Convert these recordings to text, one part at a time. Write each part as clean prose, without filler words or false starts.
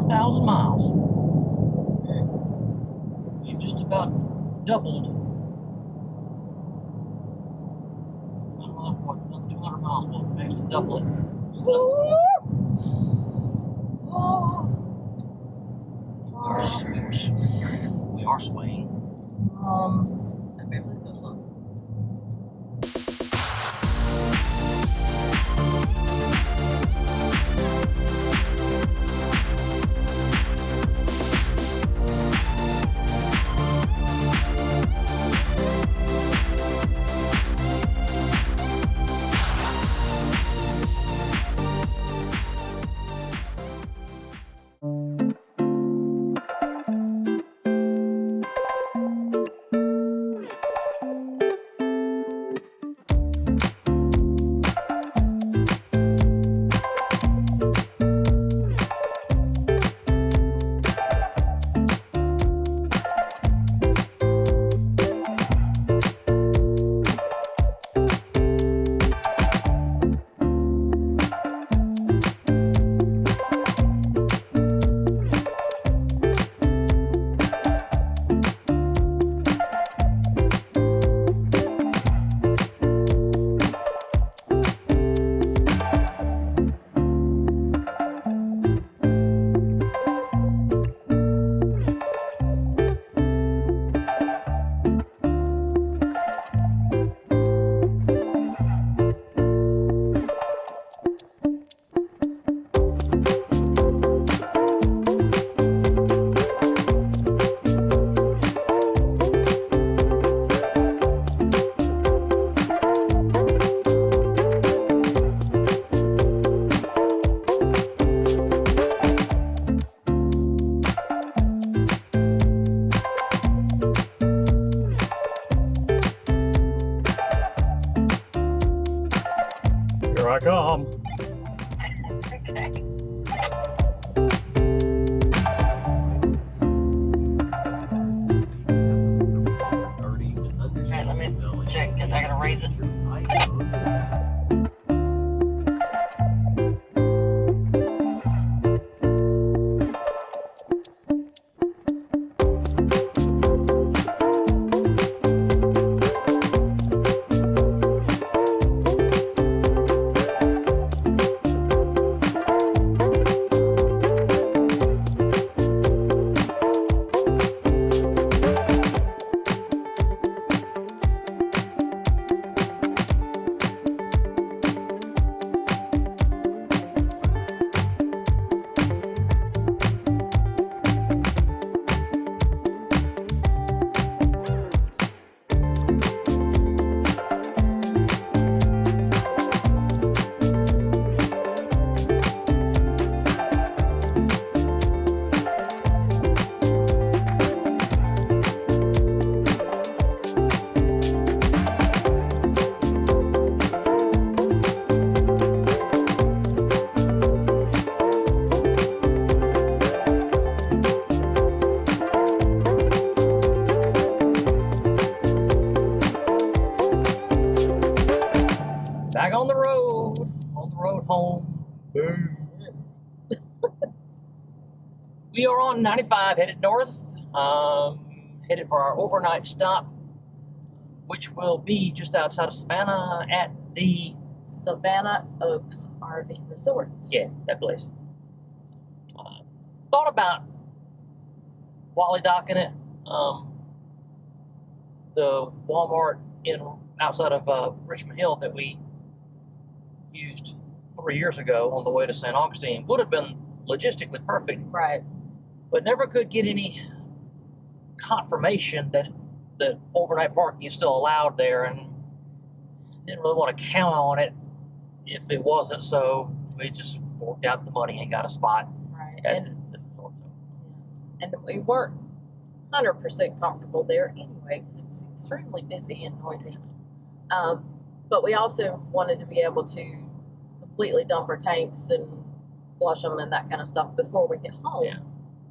4,000 miles. We've just about doubled. I don't know what, another 200 miles will actually double it. We are swaying. Okay, let's go slow. Here I come. Okay. Alright, let me check because I gotta raise it. Back on the road home. Boom. We are on 95 headed north, headed for our overnight stop, which will be just outside of Savannah at the Savannah Oaks RV Resort. Yeah, that place. Thought about Wally docking it. The Walmart outside of Richmond Hill that we used 3 years ago on the way to St. Augustine would have been logistically perfect, Right. but never could get any confirmation that overnight parking is still allowed there, and didn't really want to count on it if it wasn't, so we just forked out the money and got a spot. Right. at And the resort. we weren't 100% comfortable there anyway because it was extremely busy and noisy. But we also wanted to be able to completely dump our tanks and flush them and that kind of stuff before we get home. Yeah.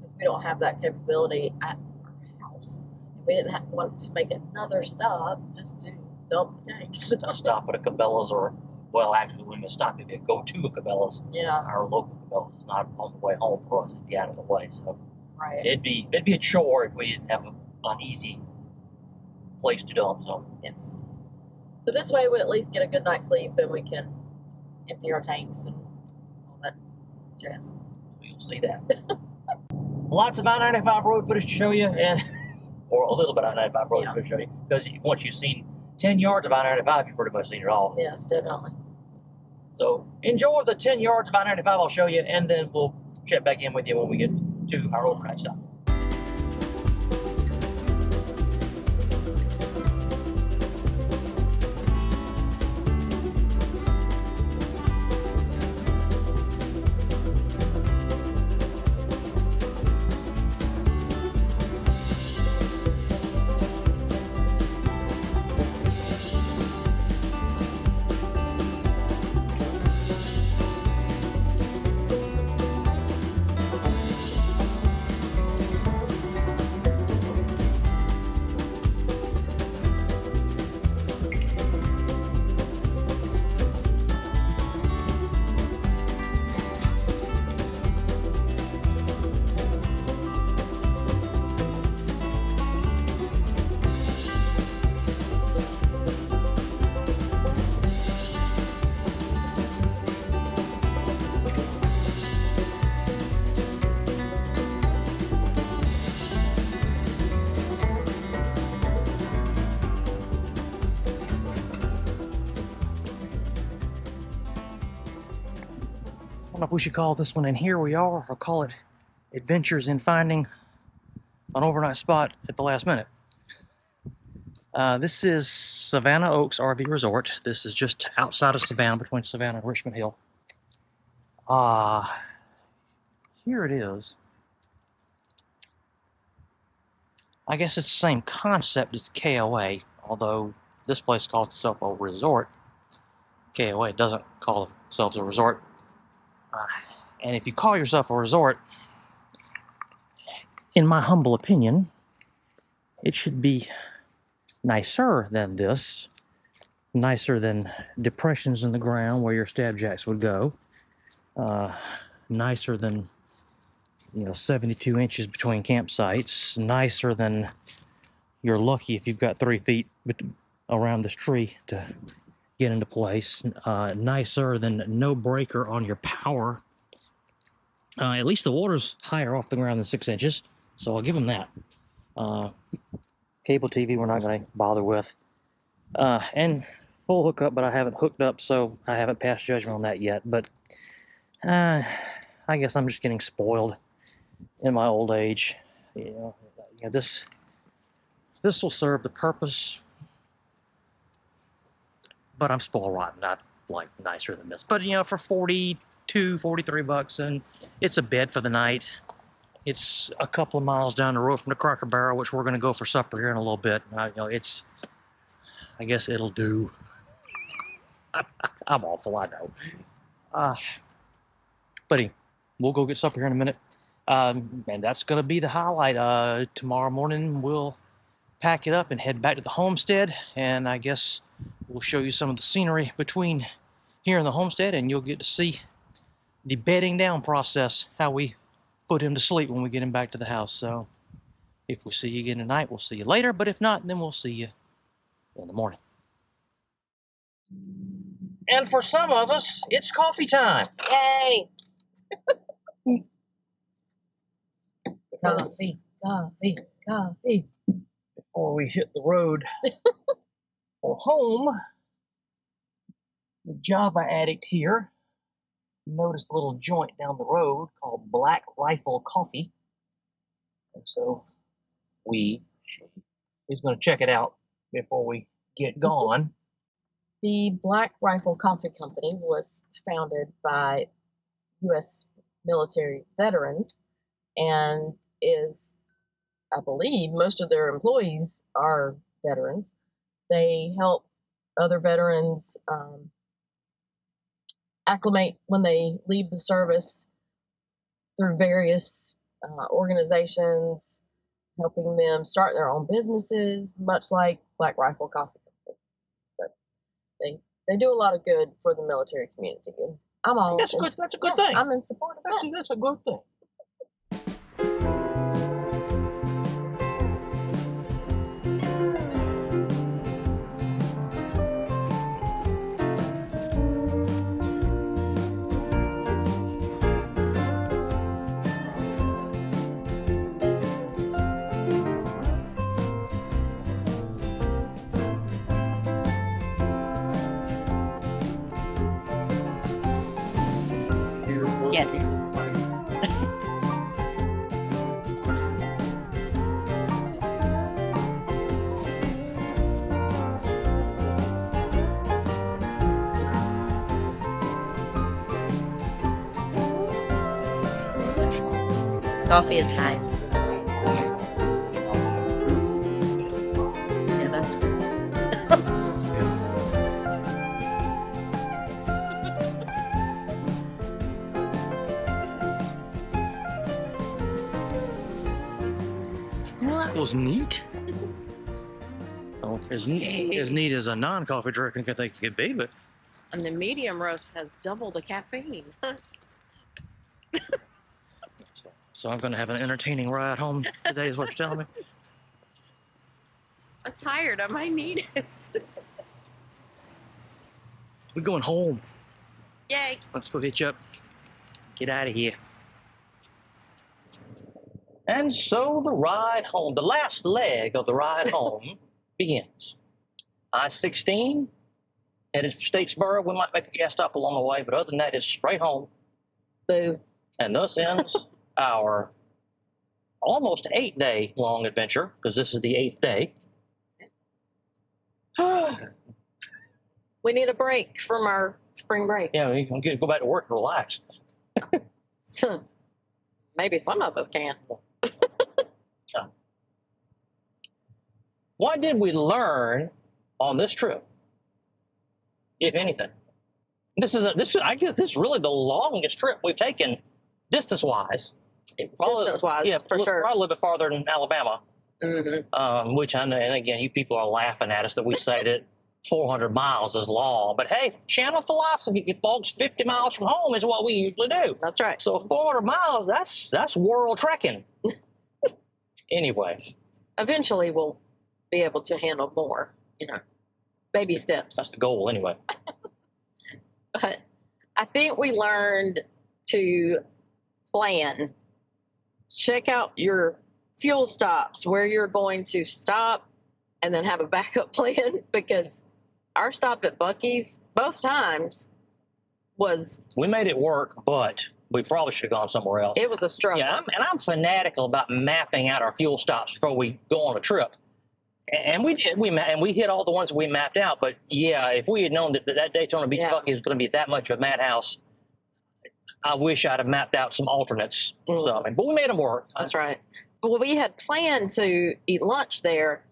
Because we don't have that capability at our house. And we didn't want to make another stop just to dump the tanks. Not stop at a Cabela's or well, actually, when we stop, if you go to a Cabela's, Yeah. our local Cabela's is not on the way home for us. It'd be out of the way. So Right. it'd be a chore if we didn't have an easy place to dump. So Yes. So this way we at least get a good night's sleep and we can empty our tanks and all that jazz. you'll see that. Lots of I-95 road footage to show you, and or a little bit of I-95 road footage to show you, because once you've seen 10 yards of I-95, you've pretty much seen it all. Yes, definitely. So enjoy the 10 yards of I-95 I'll show you, and then we'll check back in with you when we get to our overnight stop. I don't know if we should call this one "And Here We Are" or call it "Adventures in Finding an Overnight Spot at the Last Minute." This is Savannah Oaks RV Resort. This is just outside of Savannah, between Savannah and Richmond Hill. Here it is. I guess it's the same concept as KOA, although this place calls itself a resort. KOA doesn't call themselves a resort. And if you call yourself a resort, in my humble opinion, it should be nicer than this. Nicer than depressions in the ground where your stab jacks would go. Nicer than, 72 inches between campsites. Nicer than you're lucky if you've got 3 feet around this tree to get into place. Nicer than no breaker on your power. At least the water's higher off the ground than 6 inches, so I'll give them that. Cable TV we're not going to bother with. And full hookup, but I haven't hooked up, so I haven't passed judgment on that yet. But I guess I'm just getting spoiled in my old age. This will serve the purpose, but I'm spoiled rotten, not like nicer than this. But for $43, and it's a bed for the night. It's a couple of miles down the road from the Cracker Barrel, which we're going to go for supper here in a little bit. I guess it'll do. I'm awful, I know. But we'll go get supper here in a minute. And that's going to be the highlight. Tomorrow morning we'll pack it up and head back to the homestead, and I guess we'll show you some of the scenery between here and the homestead, and you'll get to see the bedding down process, how we put him to sleep when we get him back to the house. So if we see you again tonight, we'll see you later, but if not, then we'll see you in the morning. And for some of us, it's coffee time. Yay! Coffee, coffee, coffee. Before we hit the road for home, the Java addict here noticed a little joint down the road called Black Rifle Coffee. And so he's going to check it out before we get gone. The Black Rifle Coffee Company was founded by U.S. military veterans and is, I believe, most of their employees are veterans. They help other veterans acclimate when they leave the service through various organizations, helping them start their own businesses, much like Black Rifle Coffee Company. But they They do a lot of good for the military community. And I'm all That's good. That's a good thing. I'm in support of that. That's a good thing. Yes. Coffee is high. Yeah, that's good. Well, that was neat. Oh, as neat as a non-coffee drinker could think it could be, but And the medium roast has double the caffeine. so I'm going to have an entertaining ride home today, is what you're telling me. I'm tired. I might need it. We're going home. Yay. Let's go hitch up. Get out of here. And so the ride home, the last leg of the ride home begins. I-16, headed for Statesboro. We might make a gas stop along the way, but other than that, it's straight home. Boo. And thus ends our almost 8-day long adventure, because this is the 8th day. We need a break from our spring break. Yeah, we can go back to work and relax. Maybe some of us can. What did we learn on this trip, if anything? I guess this is really the longest trip we've taken distance-wise. Distance-wise, Yeah, for sure. Probably a little bit farther than Alabama. Mm-hmm. Which I know, and again, you people are laughing at us that we say that 400 miles is long. But hey, channel philosophy, folks, 50 miles from home is what we usually do. That's right. So 400 miles, that's world trekking. Anyway. Eventually, we'll be able to handle more, baby steps. That's the goal, anyway. But I think we learned to plan. Check out your fuel stops, where you're going to stop, and then have a backup plan, because our stop at Buc-ee's both times was... We made it work, but we probably should have gone somewhere else. It was a struggle. Yeah, I'm fanatical about mapping out our fuel stops before we go on a trip. And we did. We hit all the ones we mapped out. But yeah, if we had known that Daytona Beach Buc-ee was going to be that much of a madhouse, I wish I'd have mapped out some alternates. So, but we made them work. That's right. Well, we had planned to eat lunch there,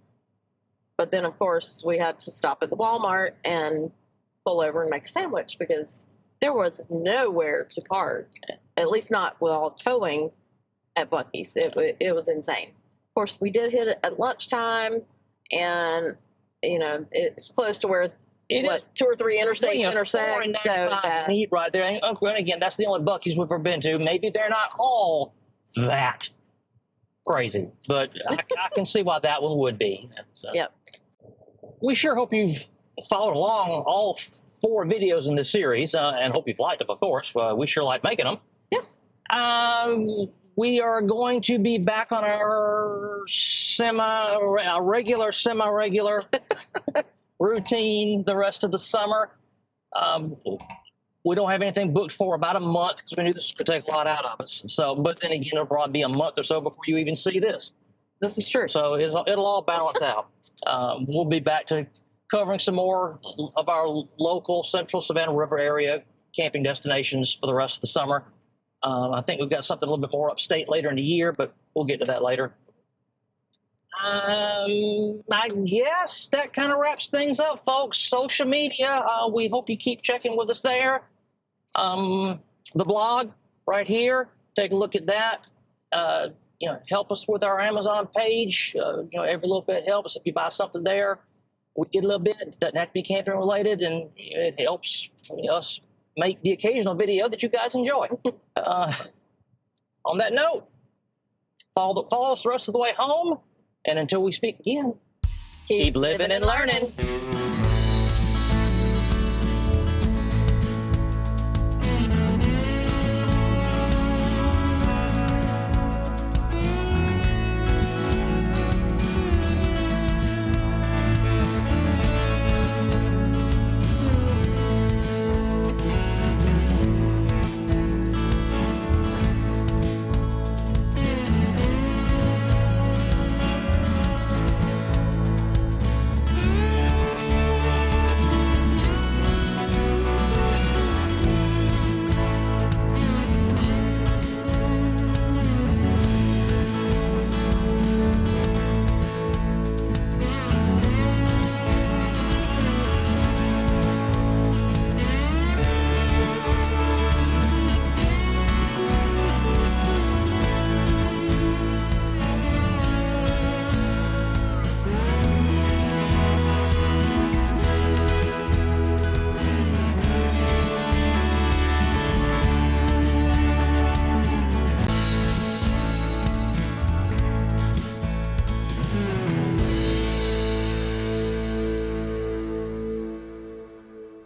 but then, of course, we had to stop at the Walmart and pull over and make a sandwich because there was nowhere to park, at least not while towing at Buc-ee's. It was insane. Of course, we did hit it at lunchtime, and, it's close to where 2 or 3 interstates intersect. So neat right there. And again, that's the only Buc-ee's we've ever been to. Maybe they're not all that crazy, but I can see why that one would be. So. Yep. We sure hope you've followed along all 4 videos in this series, and hope you've liked them, of course. We sure like making them. Yes. We are going to be back on our regular, semi-regular routine the rest of the summer. We don't have anything booked for about a month because we knew this could take a lot out of us. So, but then again, it'll probably be a month or so before you even see this. This is true. So it'll all balance out. We'll be back to covering some more of our local central Savannah River area camping destinations for the rest of the summer. I think we've got something a little bit more upstate later in the year, but we'll get to that later. I guess that kind of wraps things up, folks. Social media, we hope you keep checking with us there. The blog right here, take a look at that. Help us with our Amazon page. Every little bit helps if you buy something there. a little bit. It doesn't have to be camping related, and it helps us make the occasional video that you guys enjoy. On that note, follow us the rest of the way home, and until we speak again, keep living and learning.